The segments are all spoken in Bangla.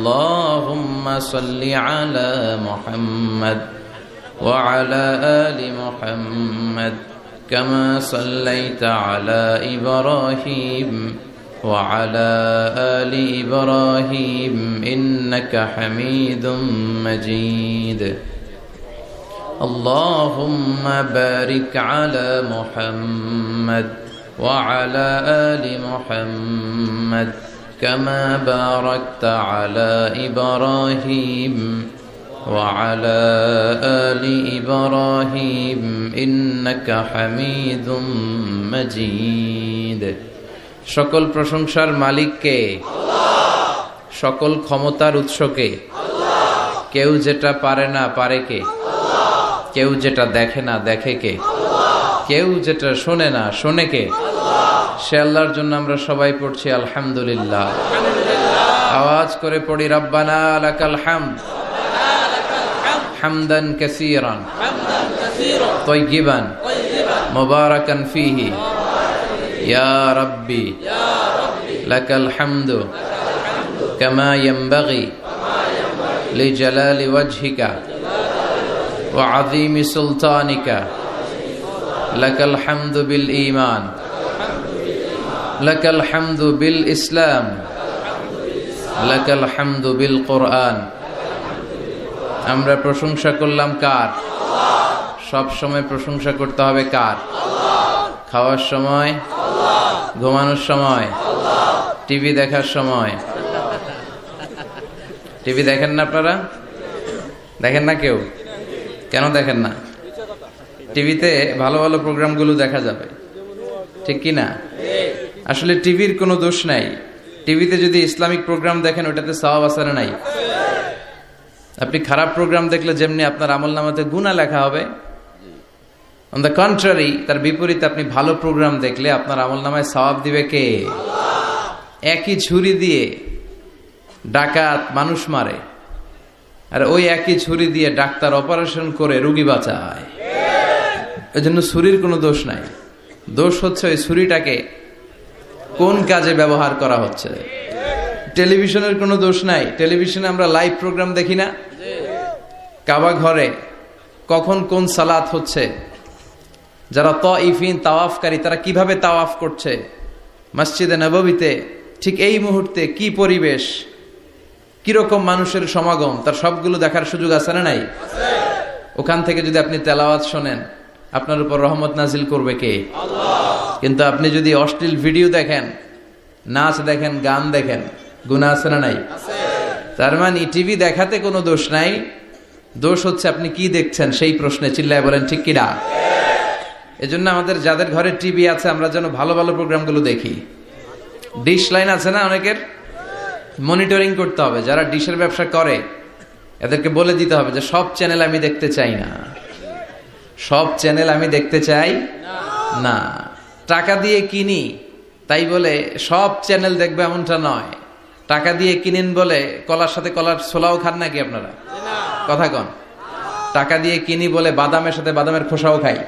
اللهم صل على محمد وعلى آل محمد كما صليت على إبراهيم وعلى آل إبراهيم إنك حميد مجيد اللهم بارك على محمد وعلى آل محمد كما باركت على إبراهيم وعلى آل إبراهيم إنك حميد مجيد সকল প্রশংসার মালিক কে? আল্লাহ। সকল ক্ষমতার উৎস কে? আল্লাহ। কেউ যেটা পারে না পারে কে? আল্লাহ। কেউ যেটা দেখে না দেখে কে? আল্লাহ। কেউ যেটা শোনে না শোনে কে? আল্লাহ। সে আল্লাহর জন্য আমরা সবাই পড়ছি আলহামদুলিল্লাহ। আওয়াজ করে পড়ি রব্বানা লাকাল হামদ হামদান কাসীরান তাইয়িবান মুবারাকান ফীহি ইয়া রাব্বি লাকাল হামদু কামা ইয়ানবাগি লিজালালি ওয়াজহিকা ওয়া আযীমি সুলতানিকা লাকাল হামদু বিল ঈমান লাকাল হামদু বিল ইসলাম লাকাল হামদু বিল কুরআন। আমরা প্রশংসা করলাম কার? সব সময় প্রশংসা করতে হবে কার? খাওয়ার সময়, ঘুমানোর সময়, টিভি দেখার সময়। টিভি দেখেন না আপনারা? দেখেন না কেউ? কেন দেখেন না? টিভিতে ভালো ভালো প্রোগ্রামগুলো দেখা যাবে, ঠিক কি না? আসলে টিভির কোনো দোষ নাই। টিভিতে যদি ইসলামিক প্রোগ্রাম দেখেন ওটাতে সওয়াব আছে না নাই? আপনি খারাপ প্রোগ্রাম দেখলে যেমনি আপনার আমলনামাতে গুনাহ লেখা হবে, অন দ্য কন্ট্রারি তার বিপরীতে আপনি ভালো প্রোগ্রাম দেখলে আপনার আমলনামায় সওয়াব দিবে কে? একই ছুরি দিয়ে ডাকাত মানুষ মারে, আর ওই একই ছুরি দিয়ে ডাক্তার অপারেশন করে রোগী বাঁচায়। এজন্য ছুরির কোনো দোষ নাই, দোষ হচ্ছে ওই ছুরিটাকে কোন কাজে ব্যবহার করা হচ্ছে। টেলিভিশনের কোনো দোষ নাই, টেলিভিশনে আমরা লাইভ প্রোগ্রাম দেখি না? কাবা ঘরে কখন কোন সালাত হচ্ছে, যারা তাইফিন তাওয়াফকারী তারা কিভাবে তাওয়াফ করছে, মসজিদে নববীতে ঠিক এই মুহূর্তে কি পরিবেশ, কিরকম মানুষের সমাগম, তার সবগুলো দেখার সুযোগ আছে না নাই? ওখান থেকে যদি আপনি তেলাওয়াত শোনেন আপনার উপর রহমত নাজিল করবে কে? আল্লাহ। কিন্তু আপনি যদি অশ্লীল ভিডিও দেখেন, নাচ দেখেন, গান দেখেন, গুনাহ আছে না নাই? তার মানে টিভি দেখাতে কোনো দোষ নাই, দোষ হচ্ছে আপনি কি দেখছেন সেই প্রশ্নে। চিল্লায় বলেন ঠিক কিনা? এজন্য আমাদের যাদের ঘরে টিভি আছে আমরা যেন ভালো ভালো প্রোগ্রামগুলো দেখি। ডিশ লাইন আছে না অনেকের, মনিটরিং করতে হবে। যারা ডিশের ব্যবসা করে এদেরকে বলে দিতে হবে যে সব চ্যানেল আমি দেখতে চাই না, সব চ্যানেল আমি দেখতে চাই না। টাকা দিয়ে কিনি তাই বলে সব চ্যানেল দেখবে এমনটা নয়। টাকা দিয়ে কিনেন বলে কলার সাথে কলার ছোলাও খান নাকি আপনারা? কথা কন। টাকা দিয়ে কিনি বলে বাদামের সাথে বাদামের খোসাও খাই,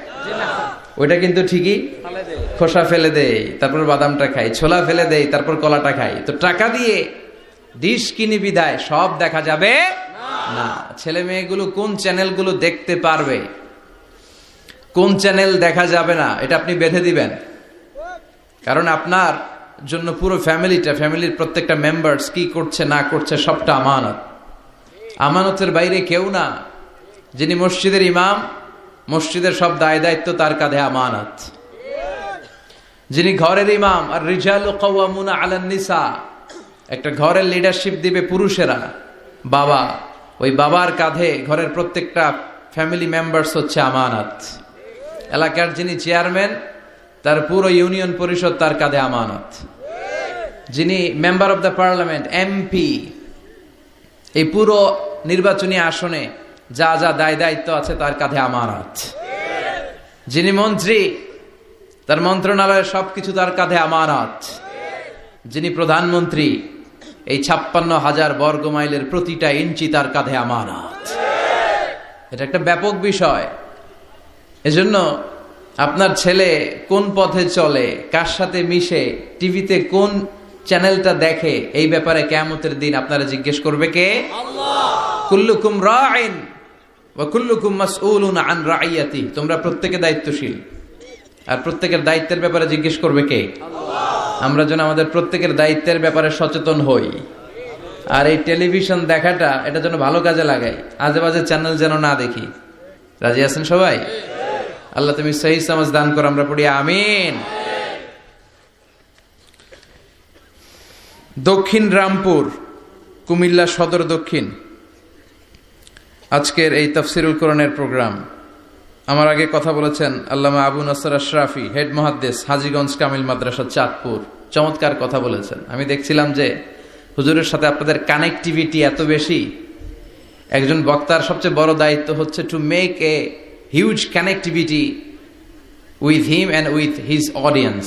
ওইটা কিন্তু ঠিকই খোসা ফেলে দেয় তারপর বাদামটা খাই, ছোলা ফেলে দেয় তারপর কলাটা খাই। তো টাকা দিয়ে ডিশ কিনি বিধায় সব দেখা যাবে না। ছেলে মেয়েগুলো কোন চ্যানেলগুলো দেখতে পারবে, কোন চ্যানেল দেখা যাবে না, এটা আপনি বেঁধে দিবেন। কারণ আপনার জন্য পুরো ফ্যামিলির প্রত্যেকটা মেম্বার্স কি করছে না করছে সবটা আমানত। আমানতের বাইরে কেউ না। যিনি মসজিদের ইমাম, মসজিদের সব দায় দায়িত্ব তার কাঁধে আমানত। যিনি ঘরের ইমাম, আর রিজালু কাওয়ামুনা আলান নিসা, একটা ঘরের লিডারশিপ দিবে পুরুষেরা, বাবা, ওই বাবার কাঁধে ঘরের প্রত্যেকটা ফ্যামিলি মেম্বার্স হচ্ছে আমানত। এলাকার যিনি চেয়ারম্যান তার পুরো ইউনিয়ন পরিষদ তার কাঁধে আমানত। যিনি member of the parliament, MP, এই পুরো নির্বাচনী আসনে যা যা দায় দায়িত্ব আছে তার কাঁধে আমানত। যিনি মন্ত্রী, তার মন্ত্রণালয়ের সবকিছু তার কাঁধে আমানত। যিনি প্রধানমন্ত্রী, এই 56,000 বর্গ মাইলের প্রতিটা ইঞ্চি তার কাঁধে আমানত। এটা একটা ব্যাপক বিষয়। এজন্য আপনার ছেলে কোন পথে চলে, কার সাথে মিশে, টিভিতে কোন চ্যানেলটা দেখে, এই ব্যাপারে কিয়ামতের দিন আপনারা জিজ্ঞেস করবে কে? আল্লাহ। কুল্লুকুম রাইন ওয়া কুল্লুকুম মাসউলুন আন রাইয়াতি, তোমরা প্রত্যেকে দায়িত্বশীল, আর প্রত্যেকের দায়িত্বের ব্যাপারে জিজ্ঞেস করবে কে? আল্লাহ। আমরা যেন আমাদের প্রত্যেকের দায়িত্বের ব্যাপারে সচেতন হই, আর এই টেলিভিশন দেখাটা এটা যেন ভালো কাজে লাগাই, আজে বাজে চ্যানেল যেন না দেখি। রাজি আছেন সবাই? আল্লাহ তুমি সহি সমাজ দান করো, আমরা পড়ি আমিন। দক্ষিণ রামপুর, কুমিল্লা সদর দক্ষিণ, আজকের এই তাফসিরুল কোরআনের প্রোগ্রাম। আমার আগে কথা বলেছেন আল্লামা আবু নাসর আশরাফি, হেড মুহাদ্দিস, হাজীগঞ্জ কামিল মাদ্রাসা, চাঁদপুর। চমৎকার কথা বলেছেন। আমি দেখছিলাম যে হুজুরের সাথে আপনাদের কানেক্টিভিটি এত বেশি। একজন বক্তার সবচেয়ে বড় দায়িত্ব হচ্ছে to make a huge connectivity with him and with his audience.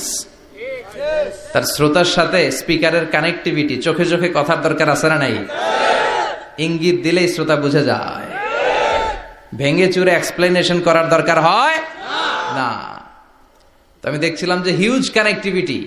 তার শ্রোতার সাথে স্পিকারের কানেক্টিভিটি, চোখে চোখে কথার দরকার আছে না নাই? ইঙ্গিত দিলেই শ্রোতা বুঝে যায়। ভেঙে চুরে এক্সপ্লেনেশন করার দরকার হয় না। তো আমি দেখছিলাম যে হিউজ কানেক্টিভিটি,